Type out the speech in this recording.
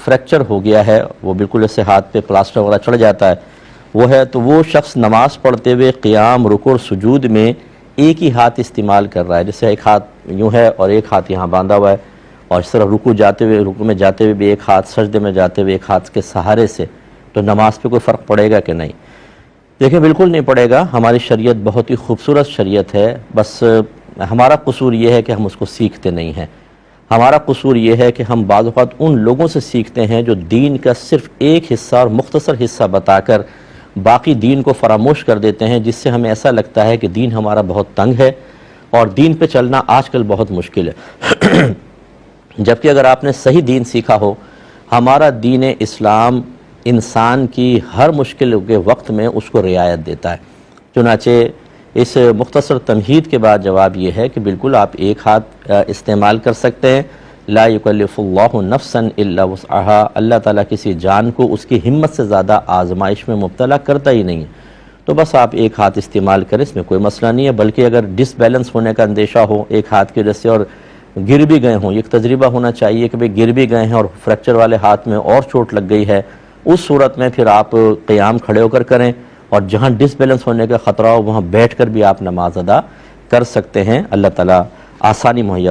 Fracture ہو گیا ہے، وہ بالکل ایسے ہاتھ پہ پلاسٹر وغیرہ چڑھ جاتا ہے، وہ ہے تو وہ شخص نماز پڑھتے ہوئے قیام، رکوع اور سجود میں ایک ہی ہاتھ استعمال کر رہا ہے، جیسے ایک ہاتھ یوں ہے اور ایک ہاتھ یہاں باندھا ہوا ہے، اور اس طرح رکوع میں جاتے ہوئے بھی ایک ہاتھ، سجدے میں جاتے ہوئے ایک ہاتھ کے سہارے سے، تو نماز پہ کوئی فرق پڑے گا کہ نہیں؟ دیکھیں بالکل نہیں پڑے گا۔ ہماری شریعت بہت ہی خوبصورت شریعت ہے، بس ہمارا قصور یہ ہے کہ ہم اس کو سیکھتے نہیں ہیں۔ ہمارا قصور یہ ہے کہ ہم بعض اوقات ان لوگوں سے سیکھتے ہیں جو دین کا صرف ایک حصہ اور مختصر حصہ بتا کر باقی دین کو فراموش کر دیتے ہیں، جس سے ہمیں ایسا لگتا ہے کہ دین ہمارا بہت تنگ ہے اور دین پہ چلنا آج کل بہت مشکل ہے۔ جبکہ اگر آپ نے صحیح دین سیکھا ہو، ہمارا دین اسلام انسان کی ہر مشکل کے وقت میں اس کو رعایت دیتا ہے۔ چنانچہ اس مختصر تمہید کے بعد جواب یہ ہے کہ بالکل آپ ایک ہاتھ استعمال کر سکتے ہیں۔ لا یکلف اللہ نفسا الا وسعها، اللہ تعالیٰ کسی جان کو اس کی ہمت سے زیادہ آزمائش میں مبتلا کرتا ہی نہیں ہے، تو بس آپ ایک ہاتھ استعمال کریں، اس میں کوئی مسئلہ نہیں ہے۔ بلکہ اگر ڈس بیلنس ہونے کا اندیشہ ہو ایک ہاتھ کی وجہ سے اور گر بھی گئے ہوں، ایک تجربہ ہونا چاہیے کہ بھئی گر بھی گئے ہیں اور فریکچر والے ہاتھ میں اور چوٹ لگ گئی ہے، اس صورت میں پھر آپ قیام کھڑے ہو کر کریں، اور جہاں ڈس بیلنس ہونے کا خطرہ ہو وہاں بیٹھ کر بھی آپ نماز ادا کر سکتے ہیں۔ اللہ تعالیٰ آسانی مہیا